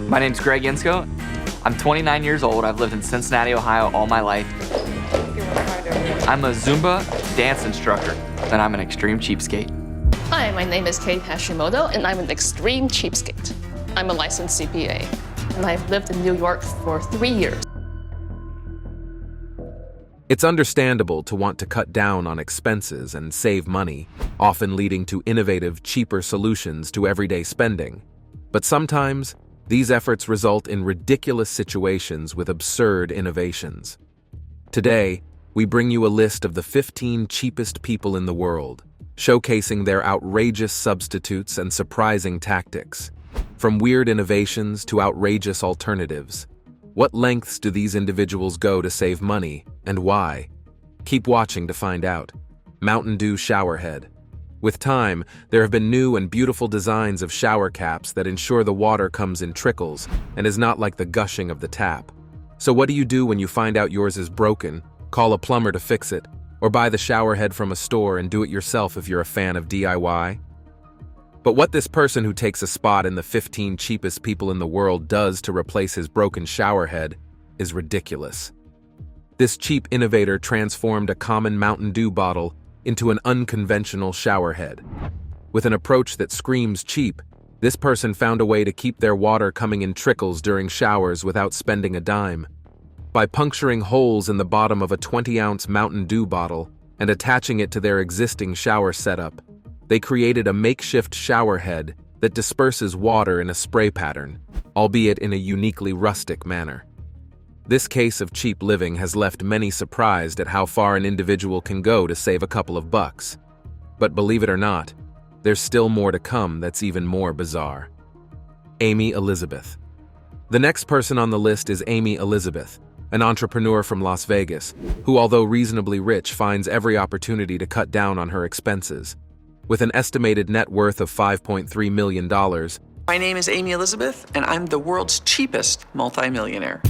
My name's Greg Insko. I'm 29 years old. I've lived in Cincinnati, Ohio all my life. I'm a Zumba dance instructor, and I'm an extreme cheapskate. Hi, my name is Kate Hashimoto, and I'm an extreme cheapskate. I'm a licensed CPA, and I've lived in New York for 3 years. It's understandable to want to cut down on expenses and save money, often leading to innovative, cheaper solutions to everyday spending. But sometimes, these efforts result in ridiculous situations with absurd innovations. Today, we bring you a list of the 15 cheapest people in the world, showcasing their outrageous substitutes and surprising tactics. From weird innovations to outrageous alternatives, what lengths do these individuals go to save money, and why? Keep watching to find out. Mountain Dew Showerhead. With time, there have been new and beautiful designs of shower caps that ensure the water comes in trickles and is not like the gushing of the tap. So what do you do when you find out yours is broken? Call a plumber to fix it, or buy the showerhead from a store and do it yourself if you're a fan of DIY? But what this person who takes a spot in the 15 cheapest people in the world does to replace his broken showerhead is ridiculous. This cheap innovator transformed a common Mountain Dew bottle into an unconventional showerhead. With an approach that screams cheap, this person found a way to keep their water coming in trickles during showers without spending a dime. By puncturing holes in the bottom of a 20-ounce Mountain Dew bottle and attaching it to their existing shower setup, they created a makeshift shower head that disperses water in a spray pattern, albeit in a uniquely rustic manner. This case of cheap living has left many surprised at how far an individual can go to save a couple of bucks. But believe it or not, there's still more to come that's even more bizarre. Amy Elizabeth. The next person on the list is Amy Elizabeth, an entrepreneur from Las Vegas, who, although reasonably rich, finds every opportunity to cut down on her expenses. With an estimated net worth of $5.3 million. My name is Amy Elizabeth, and I'm the world's cheapest multimillionaire.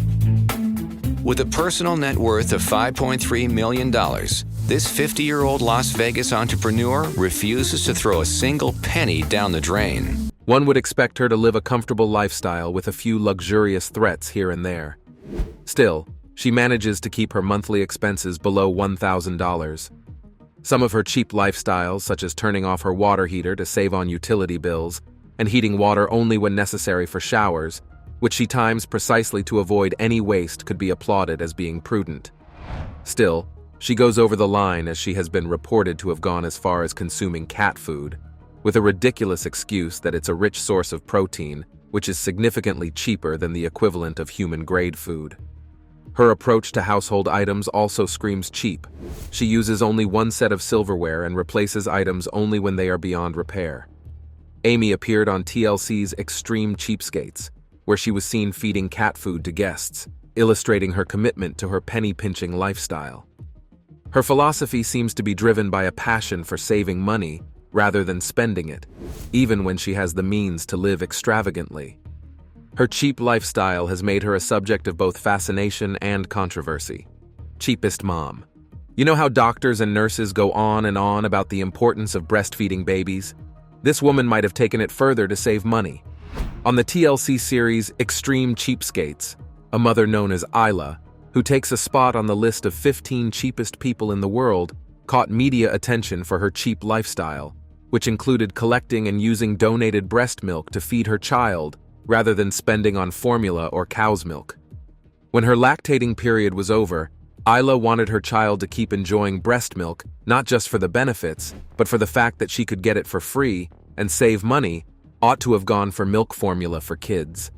With a personal net worth of $5.3 million, this 50-year-old Las Vegas entrepreneur refuses to throw a single penny down the drain. One would expect her to live a comfortable lifestyle with a few luxurious threats here and there. Still, she manages to keep her monthly expenses below $1,000. Some of her cheap lifestyles, such as turning off her water heater to save on utility bills, and heating water only when necessary for showers, which she times precisely to avoid any waste, could be applauded as being prudent. Still, she goes over the line as she has been reported to have gone as far as consuming cat food, with a ridiculous excuse that it's a rich source of protein, which is significantly cheaper than the equivalent of human-grade food. Her approach to household items also screams cheap. She uses only one set of silverware and replaces items only when they are beyond repair. Amy appeared on TLC's Extreme Cheapskates, where she was seen feeding cat food to guests, illustrating her commitment to her penny-pinching lifestyle. Her philosophy seems to be driven by a passion for saving money rather than spending it, even when she has the means to live extravagantly. Her cheap lifestyle has made her a subject of both fascination and controversy. Cheapest mom. You know how doctors and nurses go on and on about the importance of breastfeeding babies? This woman might have taken it further to save money. On the TLC series Extreme Cheapskates, a mother known as Isla, who takes a spot on the list of 15 cheapest people in the world, caught media attention for her cheap lifestyle, which included collecting and using donated breast milk to feed her child rather than spending on formula or cow's milk. When her lactating period was over, Isla wanted her child to keep enjoying breast milk, not just for the benefits, but for the fact that she could get it for free and save money, ought to have gone for milk formula for kids.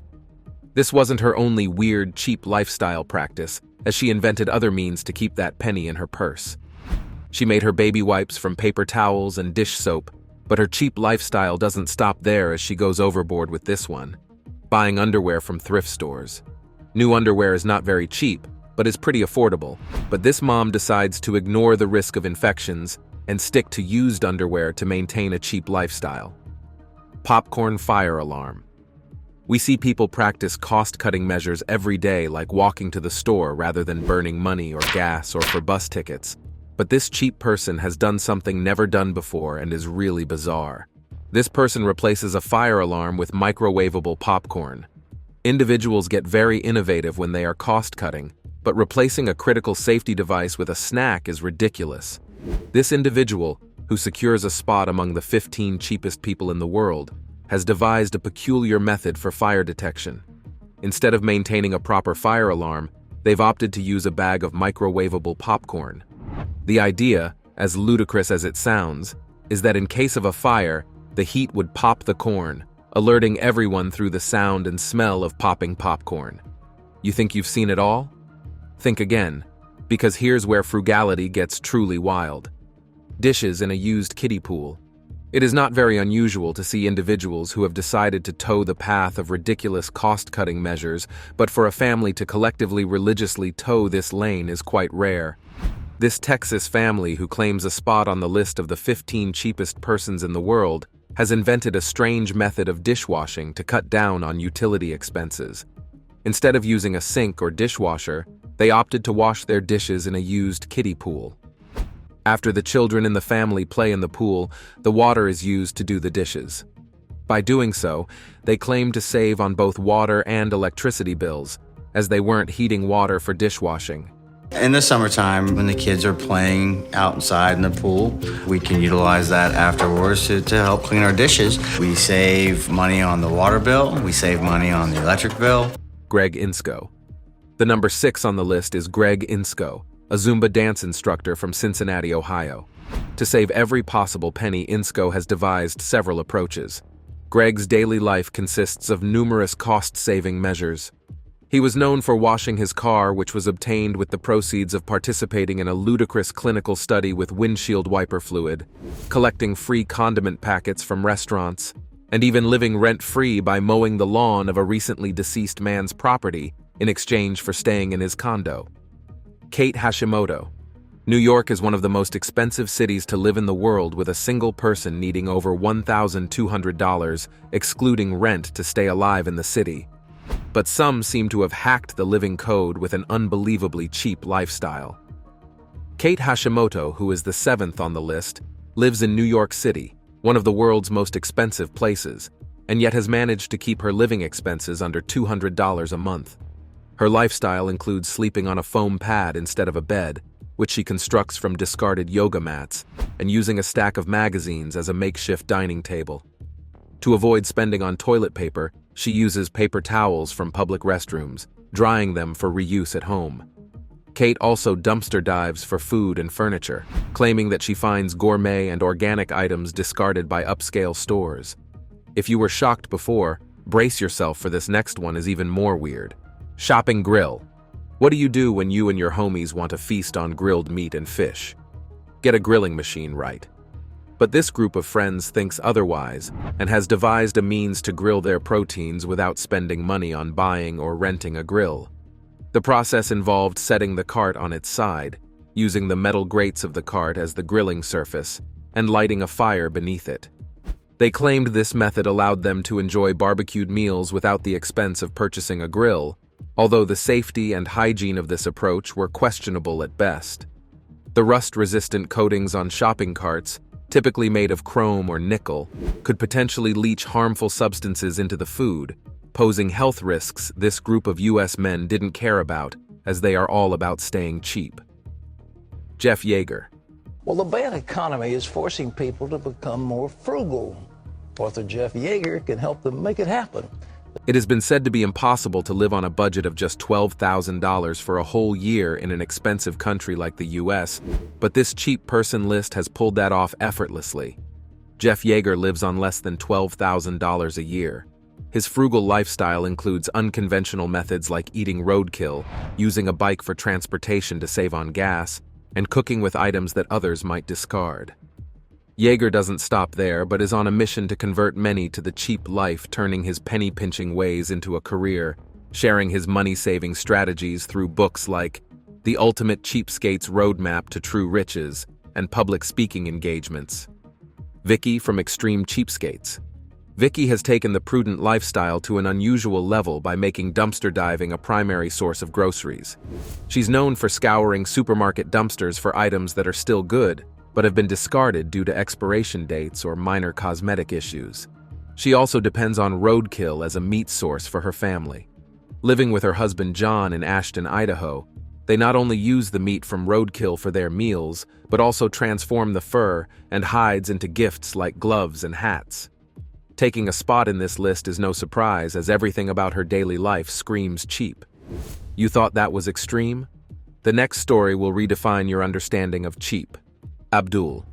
This wasn't her only weird, cheap lifestyle practice, as she invented other means to keep that penny in her purse. She made her baby wipes from paper towels and dish soap, but her cheap lifestyle doesn't stop there as she goes overboard with this one. Buying underwear from thrift stores. New underwear is not very cheap, but is pretty affordable. But this mom decides to ignore the risk of infections and stick to used underwear to maintain a cheap lifestyle. Popcorn fire alarm. We see people practice cost-cutting measures every day, like walking to the store rather than burning money or gas or for bus tickets. But this cheap person has done something never done before and is really bizarre. This person replaces a fire alarm with microwavable popcorn. Individuals get very innovative when they are cost-cutting, but replacing a critical safety device with a snack is ridiculous. This individual, who secures a spot among the 15 cheapest people in the world, has devised a peculiar method for fire detection. Instead of maintaining a proper fire alarm, they've opted to use a bag of microwavable popcorn. The idea, as ludicrous as it sounds, is that in case of a fire, the heat would pop the corn, alerting everyone through the sound and smell of popping popcorn. You think you've seen it all? Think again, because here's where frugality gets truly wild. Dishes in a used kiddie pool. It is not very unusual to see individuals who have decided to toe the path of ridiculous cost-cutting measures, but for a family to collectively religiously toe this lane is quite rare. This Texas family, who claims a spot on the list of the 15 cheapest persons in the world, has invented a strange method of dishwashing to cut down on utility expenses. Instead of using a sink or dishwasher, they opted to wash their dishes in a used kiddie pool. After the children in the family play in the pool, the water is used to do the dishes. By doing so, they claim to save on both water and electricity bills, as they weren't heating water for dishwashing. In the summertime, when the kids are playing outside in the pool, we can utilize that afterwards to help clean our dishes. We save money on the water bill, we save money on the electric bill. Greg Insko. The number 6 on the list is Greg Insko, a Zumba dance instructor from Cincinnati, Ohio. To save every possible penny, Insko has devised several approaches. Greg's daily life consists of numerous cost-saving measures. He was known for washing his car, which was obtained with the proceeds of participating in a ludicrous clinical study with windshield wiper fluid, collecting free condiment packets from restaurants, and even living rent-free by mowing the lawn of a recently deceased man's property in exchange for staying in his condo. Kate Hashimoto. New York is one of the most expensive cities to live in the world, with a single person needing over $1,200, excluding rent, to stay alive in the city. But some seem to have hacked the living code with an unbelievably cheap lifestyle. Kate Hashimoto, who is the 7th on the list, lives in New York City, one of the world's most expensive places, and yet has managed to keep her living expenses under $200 a month. Her lifestyle includes sleeping on a foam pad instead of a bed, which she constructs from discarded yoga mats, and using a stack of magazines as a makeshift dining table. To avoid spending on toilet paper, she uses paper towels from public restrooms, drying them for reuse at home. Kate also dumpster dives for food and furniture, claiming that she finds gourmet and organic items discarded by upscale stores. If you were shocked before, brace yourself, for this next one is even more weird. Shopping grill. What do you do when you and your homies want to feast on grilled meat and fish? Get a grilling machine, right? But this group of friends thinks otherwise and has devised a means to grill their proteins without spending money on buying or renting a grill. The process involved setting the cart on its side, using the metal grates of the cart as the grilling surface, and lighting a fire beneath it. They claimed this method allowed them to enjoy barbecued meals without the expense of purchasing a grill, although the safety and hygiene of this approach were questionable at best. The rust-resistant coatings on shopping carts, typically made of chrome or nickel, could potentially leach harmful substances into the food, posing health risks this group of U.S. men didn't care about, as they are all about staying cheap. Jeff Yeager. Well, the bad economy is forcing people to become more frugal. Author Jeff Yeager can help them make it happen. It has been said to be impossible to live on a budget of just $12,000 for a whole year in an expensive country like the US, but this cheap person list has pulled that off effortlessly. Jeff Yeager lives on less than $12,000 a year. His frugal lifestyle includes unconventional methods like eating roadkill, using a bike for transportation to save on gas, and cooking with items that others might discard. Yeager doesn't stop there, but is on a mission to convert many to the cheap life, turning his penny-pinching ways into a career, sharing his money-saving strategies through books like The Ultimate Cheapskates Roadmap to True Riches and public speaking engagements. Vicky from Extreme Cheapskates. Vicky has taken the prudent lifestyle to an unusual level by making dumpster diving a primary source of groceries. She's known for scouring supermarket dumpsters for items that are still good, but have been discarded due to expiration dates or minor cosmetic issues. She also depends on roadkill as a meat source for her family. Living with her husband John in Ashton, Idaho, they not only use the meat from roadkill for their meals, but also transform the fur and hides into gifts like gloves and hats. Taking a spot in this list is no surprise, as everything about her daily life screams cheap. You thought that was extreme? The next story will redefine your understanding of cheap. Abdul.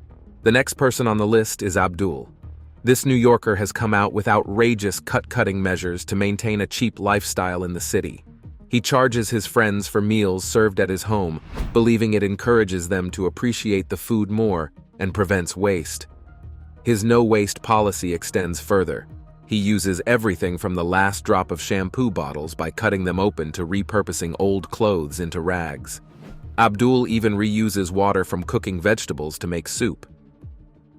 The next person on the list is Abdul. This New Yorker has come out with outrageous cut-cutting measures to maintain a cheap lifestyle in the city. He charges his friends for meals served at his home, believing it encourages them to appreciate the food more and prevents waste. His no-waste policy extends further. He uses everything from the last drop of shampoo bottles by cutting them open to repurposing old clothes into rags. Abdul even reuses water from cooking vegetables to make soup.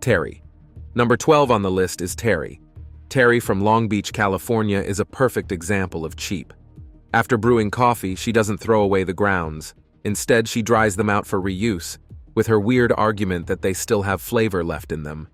Terry. Number 12 on the list is Terry. Terry from Long Beach, California is a perfect example of cheap. After brewing coffee, she doesn't throw away the grounds. Instead, she dries them out for reuse, with her weird argument that they still have flavor left in them.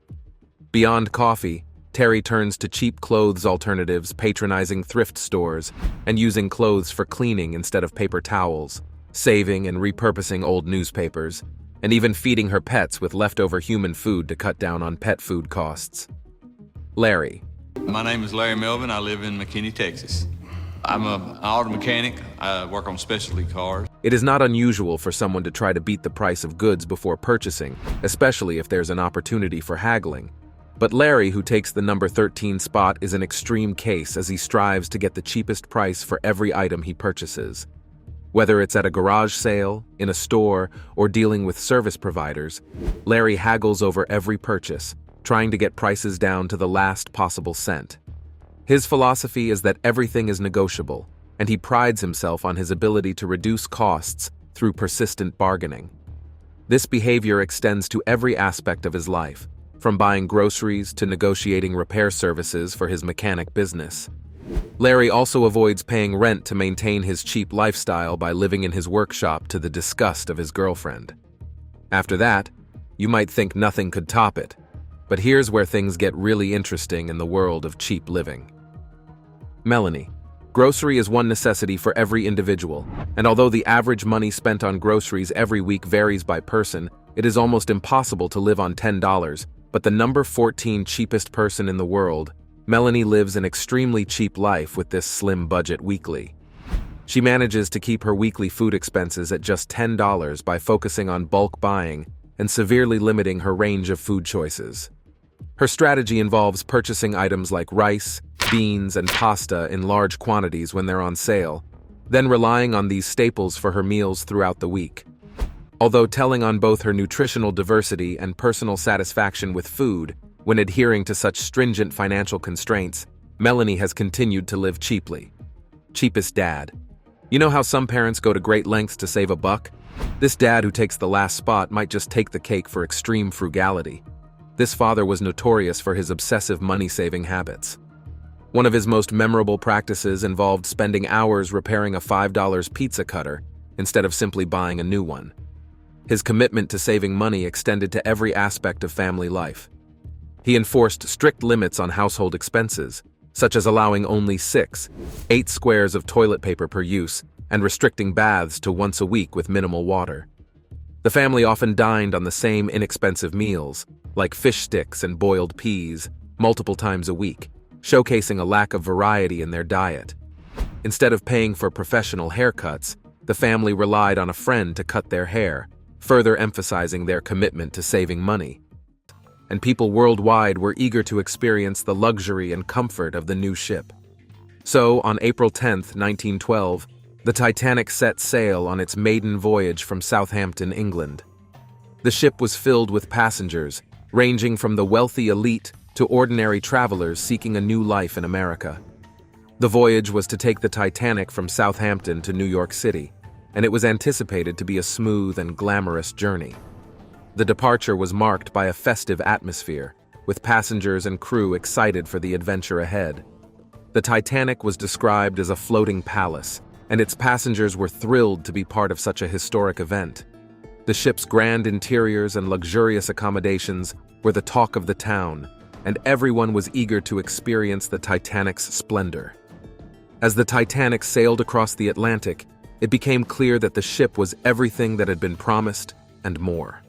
Beyond coffee, Terry turns to cheap clothes alternatives, patronizing thrift stores, and using clothes for cleaning instead of paper towels, saving and repurposing old newspapers, and even feeding her pets with leftover human food to cut down on pet food costs. Larry. My name is Larry Melvin. I live in McKinney, Texas. I'm an auto mechanic. I work on specialty cars. It is not unusual for someone to try to beat the price of goods before purchasing, especially if there's an opportunity for haggling. But Larry, who takes the number 13 spot, is an extreme case as he strives to get the cheapest price for every item he purchases. Whether it's at a garage sale, in a store, or dealing with service providers, Larry haggles over every purchase, trying to get prices down to the last possible cent. His philosophy is that everything is negotiable, and he prides himself on his ability to reduce costs through persistent bargaining. This behavior extends to every aspect of his life, from buying groceries to negotiating repair services for his mechanic business. Larry also avoids paying rent to maintain his cheap lifestyle by living in his workshop to the disgust of his girlfriend. After that, you might think nothing could top it, but here's where things get really interesting in the world of cheap living. Melanie. Grocery is one necessity for every individual, and although the average money spent on groceries every week varies by person, it is almost impossible to live on $10, but the number 14 cheapest person in the world, Melanie lives an extremely cheap life with this slim budget weekly. She manages to keep her weekly food expenses at just $10 by focusing on bulk buying and severely limiting her range of food choices. Her strategy involves purchasing items like rice, beans, and pasta in large quantities when they're on sale, then relying on these staples for her meals throughout the week. Although telling on both her nutritional diversity and personal satisfaction with food, when adhering to such stringent financial constraints, Melanie has continued to live cheaply. Cheapest dad. You know how some parents go to great lengths to save a buck? This dad who takes the last spot might just take the cake for extreme frugality. This father was notorious for his obsessive money-saving habits. One of his most memorable practices involved spending hours repairing a $5 pizza cutter instead of simply buying a new one. His commitment to saving money extended to every aspect of family life. He enforced strict limits on household expenses, such as allowing only 8 squares of toilet paper per use and restricting baths to once a week with minimal water. The family often dined on the same inexpensive meals, like fish sticks and boiled peas, multiple times a week, showcasing a lack of variety in their diet. Instead of paying for professional haircuts, the family relied on a friend to cut their hair, further emphasizing their commitment to saving money. And people worldwide were eager to experience the luxury and comfort of the new ship. So, on April 10, 1912, the Titanic set sail on its maiden voyage from Southampton, England. The ship was filled with passengers, ranging from the wealthy elite to ordinary travelers seeking a new life in America. The voyage was to take the Titanic from Southampton to New York City, and it was anticipated to be a smooth and glamorous journey. The departure was marked by a festive atmosphere, with passengers and crew excited for the adventure ahead. The Titanic was described as a floating palace, and its passengers were thrilled to be part of such a historic event. The ship's grand interiors and luxurious accommodations were the talk of the town, and everyone was eager to experience the Titanic's splendor. As the Titanic sailed across the Atlantic, it became clear that the ship was everything that had been promised and more.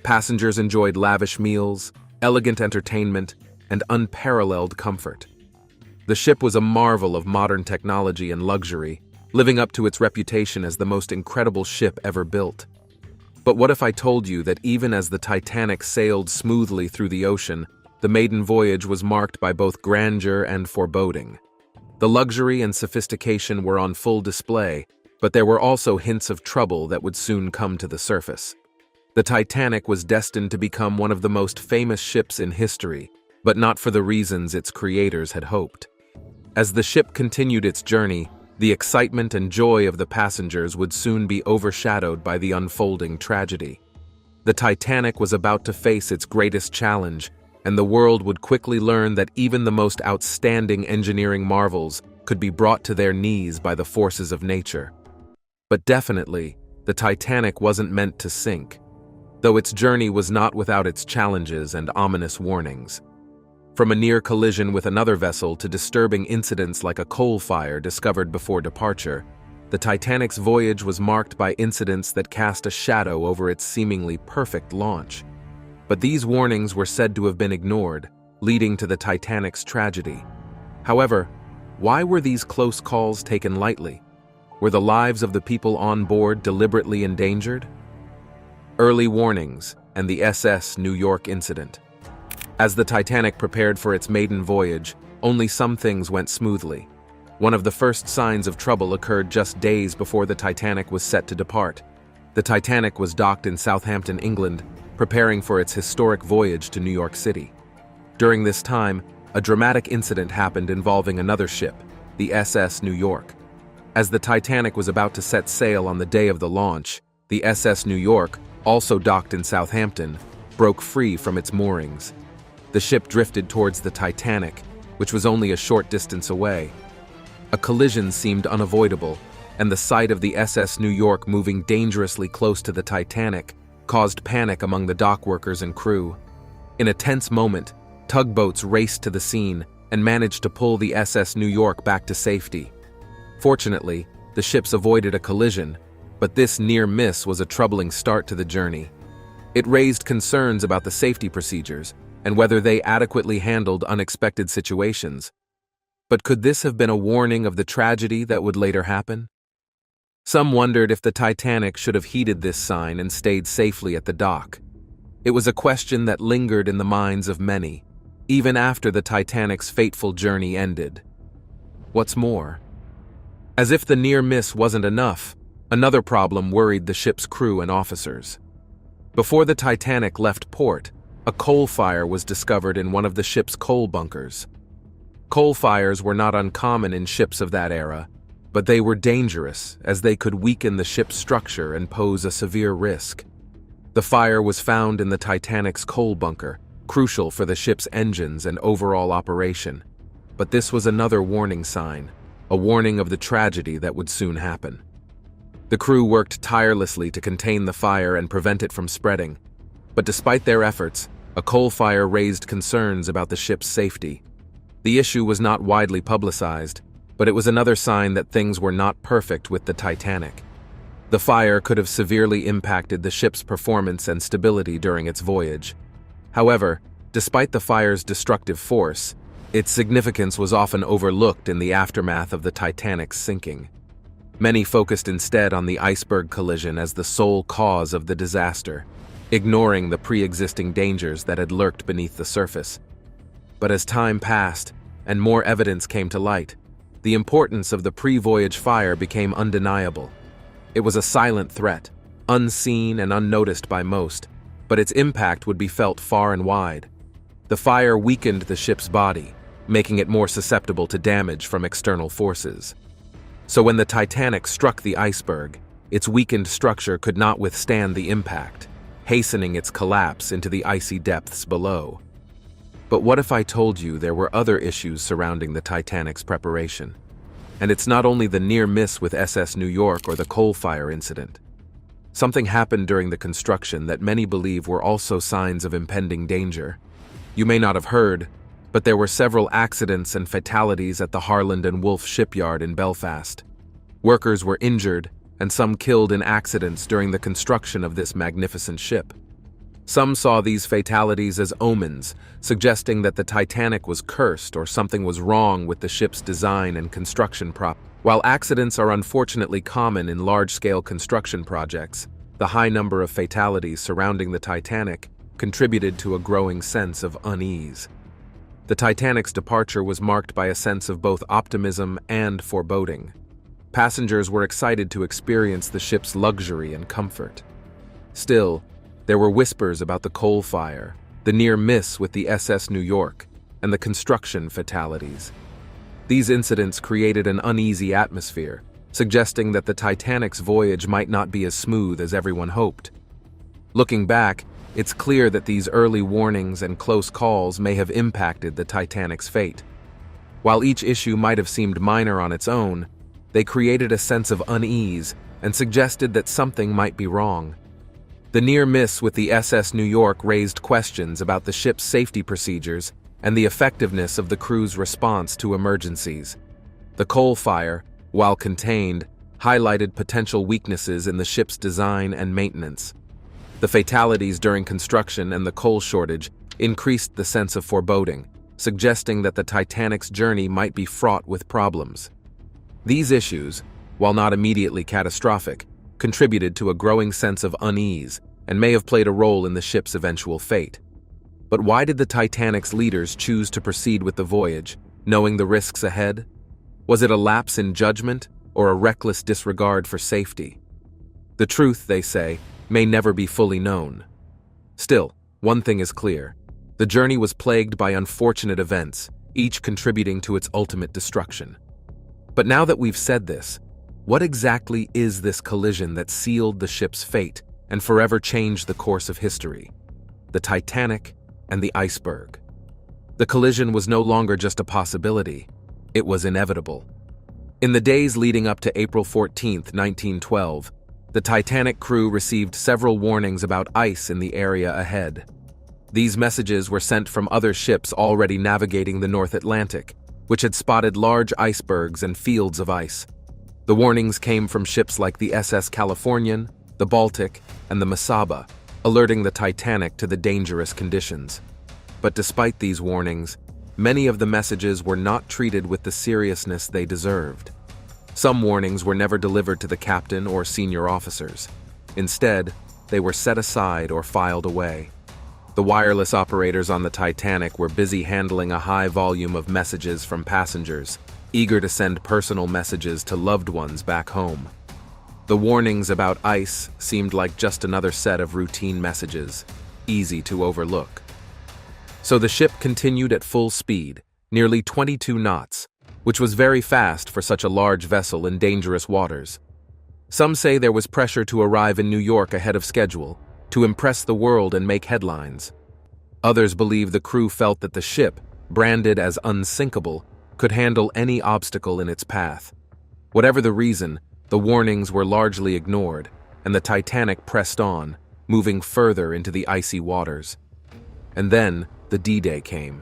Passengers enjoyed lavish meals, elegant entertainment, and unparalleled comfort. The ship was a marvel of modern technology and luxury, living up to its reputation as the most incredible ship ever built. But what if I told you that even as the Titanic sailed smoothly through the ocean, the maiden voyage was marked by both grandeur and foreboding? The luxury and sophistication were on full display, but there were also hints of trouble that would soon come to the surface. The Titanic was destined to become one of the most famous ships in history, but not for the reasons its creators had hoped. As the ship continued its journey, the excitement and joy of the passengers would soon be overshadowed by the unfolding tragedy. The Titanic was about to face its greatest challenge, and the world would quickly learn that even the most outstanding engineering marvels could be brought to their knees by the forces of nature. But definitely, the Titanic wasn't meant to sink, though its journey was not without its challenges and ominous warnings. From a near collision with another vessel to disturbing incidents like a coal fire discovered before departure, the Titanic's voyage was marked by incidents that cast a shadow over its seemingly perfect launch. But these warnings were said to have been ignored, leading to the Titanic's tragedy. However, why were these close calls taken lightly? Were the lives of the people on board deliberately endangered? Early warnings and the SS New York incident. As the Titanic prepared for its maiden voyage, only some things went smoothly. One of the first signs of trouble occurred just days before the Titanic was set to depart. The Titanic was docked in Southampton, England, preparing for its historic voyage to New York City. During this time, a dramatic incident happened involving another ship, the SS New York. As the Titanic was about to set sail on the day of the launch, the SS New York, also docked in Southampton, broke free from its moorings. The ship drifted towards the Titanic, which was only a short distance away. A collision seemed unavoidable, and the sight of the SS New York moving dangerously close to the Titanic caused panic among the dock workers and crew. In a tense moment, tugboats raced to the scene and managed to pull the SS New York back to safety. Fortunately, the ships avoided a collision, but this near miss was a troubling start to the journey. It raised concerns about the safety procedures and whether they adequately handled unexpected situations. But could this have been a warning of the tragedy that would later happen? Some wondered if the Titanic should have heeded this sign and stayed safely at the dock. It was a question that lingered in the minds of many, even after the Titanic's fateful journey ended. What's more, as if the near miss wasn't enough, another problem worried the ship's crew and officers. Before the Titanic left port, a coal fire was discovered in one of the ship's coal bunkers. Coal fires were not uncommon in ships of that era, but they were dangerous as they could weaken the ship's structure and pose a severe risk. The fire was found in the Titanic's coal bunker, crucial for the ship's engines and overall operation. But this was another warning sign, a warning of the tragedy that would soon happen. The crew worked tirelessly to contain the fire and prevent it from spreading, but despite their efforts, a coal fire raised concerns about the ship's safety. The issue was not widely publicized, but it was another sign that things were not perfect with the Titanic. The fire could have severely impacted the ship's performance and stability during its voyage. However, despite the fire's destructive force, its significance was often overlooked in the aftermath of the Titanic's sinking. Many focused instead on the iceberg collision as the sole cause of the disaster, ignoring the pre-existing dangers that had lurked beneath the surface. But as time passed and more evidence came to light, the importance of the pre-voyage fire became undeniable. It was a silent threat, unseen and unnoticed by most, but its impact would be felt far and wide. The fire weakened the ship's body, making it more susceptible to damage from external forces. So when the Titanic struck the iceberg, its weakened structure could not withstand the impact, hastening its collapse into the icy depths below. But what if I told you there were other issues surrounding the Titanic's preparation? And it's not only the near miss with SS New York or the coal fire incident. Something happened during the construction that many believe were also signs of impending danger. You may not have heard, but there were several accidents and fatalities at the Harland and Wolff shipyard in Belfast. Workers were injured and some killed in accidents during the construction of this magnificent ship. Some saw these fatalities as omens, suggesting that the Titanic was cursed or something was wrong with the ship's design and construction process. While accidents are unfortunately common in large-scale construction projects, the high number of fatalities surrounding the Titanic contributed to a growing sense of unease. The Titanic's departure was marked by a sense of both optimism and foreboding. Passengers were excited to experience the ship's luxury and comfort. Still, there were whispers about the coal fire, the near miss with the SS New York, and the construction fatalities. These incidents created an uneasy atmosphere, suggesting that the Titanic's voyage might not be as smooth as everyone hoped. Looking back, it's clear that these early warnings and close calls may have impacted the Titanic's fate. While each issue might have seemed minor on its own, they created a sense of unease and suggested that something might be wrong. The near miss with the SS New York raised questions about the ship's safety procedures and the effectiveness of the crew's response to emergencies. The coal fire, while contained, highlighted potential weaknesses in the ship's design and maintenance. The fatalities during construction and the coal shortage increased the sense of foreboding, suggesting that the Titanic's journey might be fraught with problems. These issues, while not immediately catastrophic, contributed to a growing sense of unease and may have played a role in the ship's eventual fate. But why did the Titanic's leaders choose to proceed with the voyage, knowing the risks ahead? Was it a lapse in judgment or a reckless disregard for safety? The truth, they say, may never be fully known. Still, one thing is clear. The journey was plagued by unfortunate events, each contributing to its ultimate destruction. But now that we've said this, what exactly is this collision that sealed the ship's fate and forever changed the course of history? The Titanic and the iceberg. The collision was no longer just a possibility, it was inevitable. In the days leading up to April 14, 1912, the Titanic crew received several warnings about ice in the area ahead. These messages were sent from other ships already navigating the North Atlantic, which had spotted large icebergs and fields of ice. The warnings came from ships like the SS Californian, the Baltic, and the Mesaba, alerting the Titanic to the dangerous conditions. But despite these warnings, many of the messages were not treated with the seriousness they deserved. Some warnings were never delivered to the captain or senior officers. Instead, they were set aside or filed away. The wireless operators on the Titanic were busy handling a high volume of messages from passengers, eager to send personal messages to loved ones back home. The warnings about ice seemed like just another set of routine messages, easy to overlook. So the ship continued at full speed, nearly 22 knots, which was very fast for such a large vessel in dangerous waters. Some say there was pressure to arrive in New York ahead of schedule, to impress the world and make headlines. Others believe the crew felt that the ship, branded as unsinkable, could handle any obstacle in its path. Whatever the reason, the warnings were largely ignored, and the Titanic pressed on, moving further into the icy waters. And then, the D-Day came.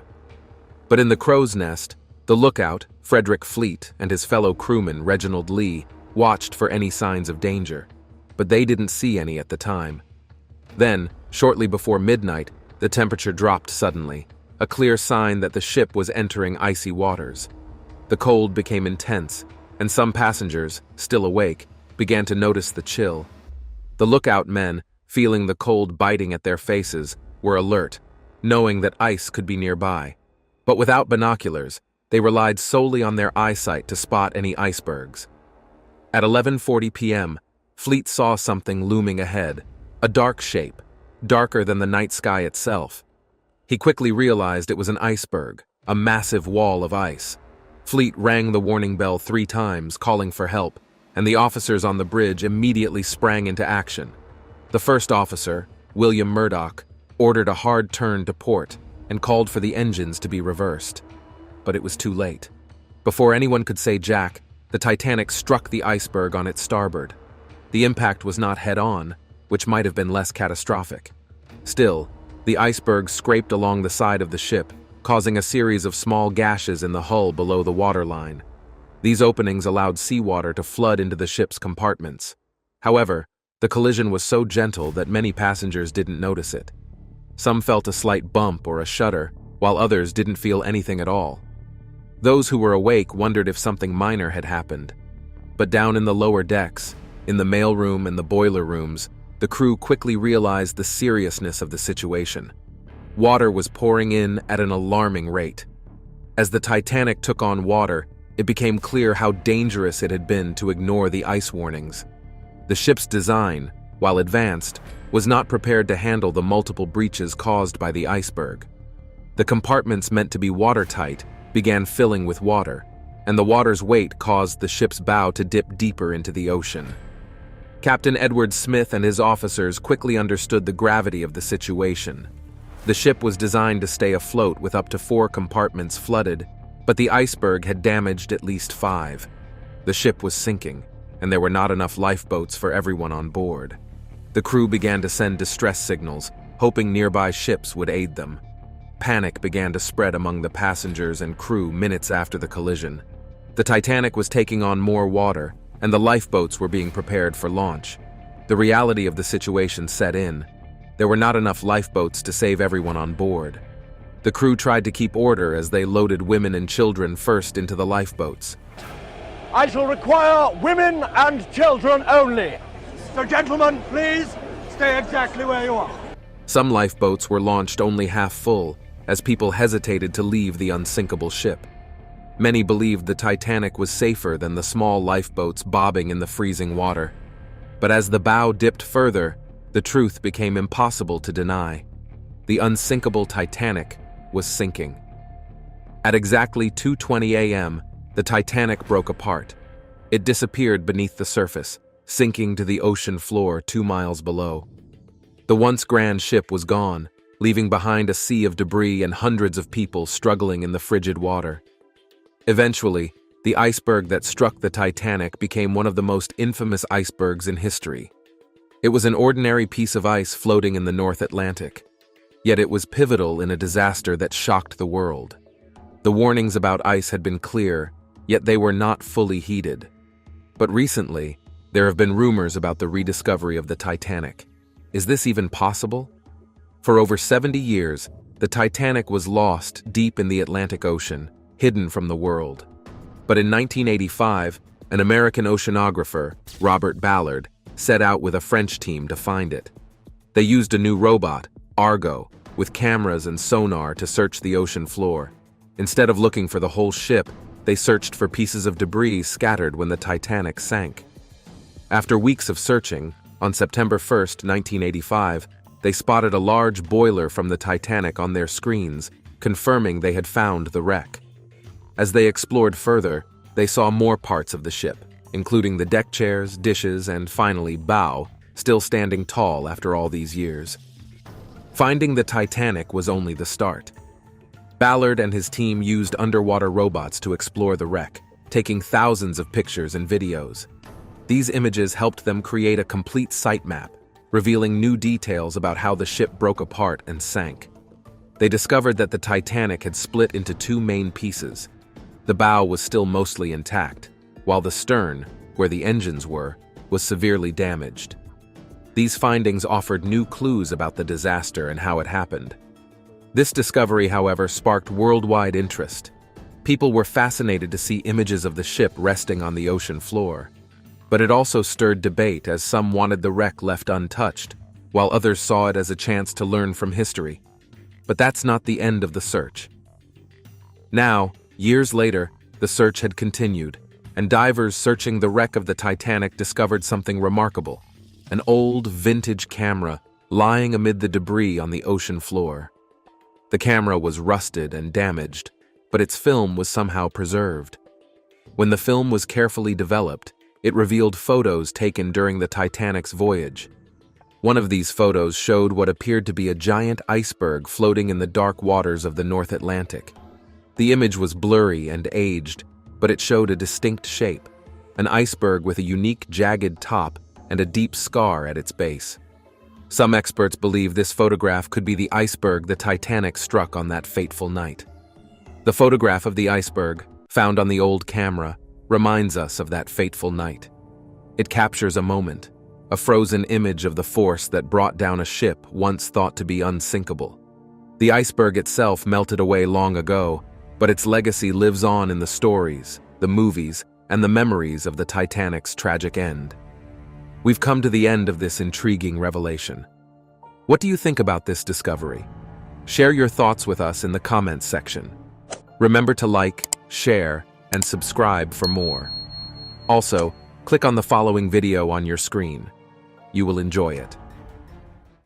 But in the crow's nest, the lookout, Frederick Fleet, and his fellow crewman, Reginald Lee, watched for any signs of danger, but they didn't see any at the time. Then, shortly before midnight, the temperature dropped suddenly, a clear sign that the ship was entering icy waters. The cold became intense, and some passengers, still awake, began to notice the chill. The lookout men, feeling the cold biting at their faces, were alert, knowing that ice could be nearby. But without binoculars, they relied solely on their eyesight to spot any icebergs. At 11:40 p.m., Fleet saw something looming ahead, a dark shape, darker than the night sky itself. He quickly realized it was an iceberg, a massive wall of ice. Fleet rang the warning bell 3 times, calling for help, and the officers on the bridge immediately sprang into action. The first officer, William Murdoch, ordered a hard turn to port and called for the engines to be reversed. But it was too late. Before anyone could say jack, the Titanic struck the iceberg on its starboard. The impact was not head-on, which might have been less catastrophic. Still, the iceberg scraped along the side of the ship, causing a series of small gashes in the hull below the waterline. These openings allowed seawater to flood into the ship's compartments. However, the collision was so gentle that many passengers didn't notice it. Some felt a slight bump or a shudder, while others didn't feel anything at all. Those who were awake wondered if something minor had happened. But down in the lower decks, in the mailroom and the boiler rooms, the crew quickly realized the seriousness of the situation. Water was pouring in at an alarming rate. As the Titanic took on water, it became clear how dangerous it had been to ignore the ice warnings. The ship's design, while advanced, was not prepared to handle the multiple breaches caused by the iceberg. The compartments meant to be watertight began filling with water, and the water's weight caused the ship's bow to dip deeper into the ocean. Captain Edward Smith and his officers quickly understood the gravity of the situation. The ship was designed to stay afloat with up to 4 compartments flooded, but the iceberg had damaged at least 5. The ship was sinking, and there were not enough lifeboats for everyone on board. The crew began to send distress signals, hoping nearby ships would aid them. Panic began to spread among the passengers and crew minutes after the collision. The Titanic was taking on more water, and the lifeboats were being prepared for launch. The reality of the situation set in. There were not enough lifeboats to save everyone on board. The crew tried to keep order as they loaded women and children first into the lifeboats. I shall require women and children only. So gentlemen, please stay exactly where you are. Some lifeboats were launched only half full, as people hesitated to leave the unsinkable ship. Many believed the Titanic was safer than the small lifeboats bobbing in the freezing water. But as the bow dipped further, the truth became impossible to deny. The unsinkable Titanic was sinking. At exactly 2:20 a.m., the Titanic broke apart. It disappeared beneath the surface, sinking to the ocean floor 2 miles below. The once grand ship was gone, leaving behind a sea of debris and hundreds of people struggling in the frigid water. Eventually, the iceberg that struck the Titanic became one of the most infamous icebergs in history. It was an ordinary piece of ice floating in the North Atlantic, yet it was pivotal in a disaster that shocked the world. The warnings about ice had been clear, yet they were not fully heeded. But recently, there have been rumors about the rediscovery of the Titanic. Is this even possible? For over 70 years, the Titanic was lost deep in the Atlantic Ocean, hidden from the world. But in 1985, an American oceanographer, Robert Ballard, set out with a French team to find it. They used a new robot, Argo, with cameras and sonar to search the ocean floor. Instead of looking for the whole ship, they searched for pieces of debris scattered when the Titanic sank. After weeks of searching, on September 1, 1985, they spotted a large boiler from the Titanic on their screens, confirming they had found the wreck. As they explored further, they saw more parts of the ship, including the deck chairs, dishes, and finally bow, still standing tall after all these years. Finding the Titanic was only the start. Ballard and his team used underwater robots to explore the wreck, taking thousands of pictures and videos. These images helped them create a complete site map, revealing new details about how the ship broke apart and sank. They discovered that the Titanic had split into 2 main pieces. The bow was still mostly intact, while the stern, where the engines were, was severely damaged. These findings offered new clues about the disaster and how it happened. This discovery, however, sparked worldwide interest. People were fascinated to see images of the ship resting on the ocean floor. But it also stirred debate, as some wanted the wreck left untouched, while others saw it as a chance to learn from history. But that's not the end of the search. Now, years later, the search had continued, and divers searching the wreck of the Titanic discovered something remarkable: an old, vintage camera lying amid the debris on the ocean floor. The camera was rusted and damaged, but its film was somehow preserved. When the film was carefully developed, it revealed photos taken during the Titanic's voyage. One of these photos showed what appeared to be a giant iceberg floating in the dark waters of the North Atlantic. The image was blurry and aged, but it showed a distinct shape, an iceberg with a unique jagged top and a deep scar at its base. Some experts believe this photograph could be the iceberg the Titanic struck on that fateful night. The photograph of the iceberg, found on the old camera, reminds us of that fateful night. It captures a moment, a frozen image of the force that brought down a ship once thought to be unsinkable. The iceberg itself melted away long ago, but its legacy lives on in the stories, the movies, and the memories of the Titanic's tragic end. We've come to the end of this intriguing revelation. What do you think about this discovery? Share your thoughts with us in the comments section. Remember to like, share, and subscribe for more. Also, click on the following video on your screen. You will enjoy it.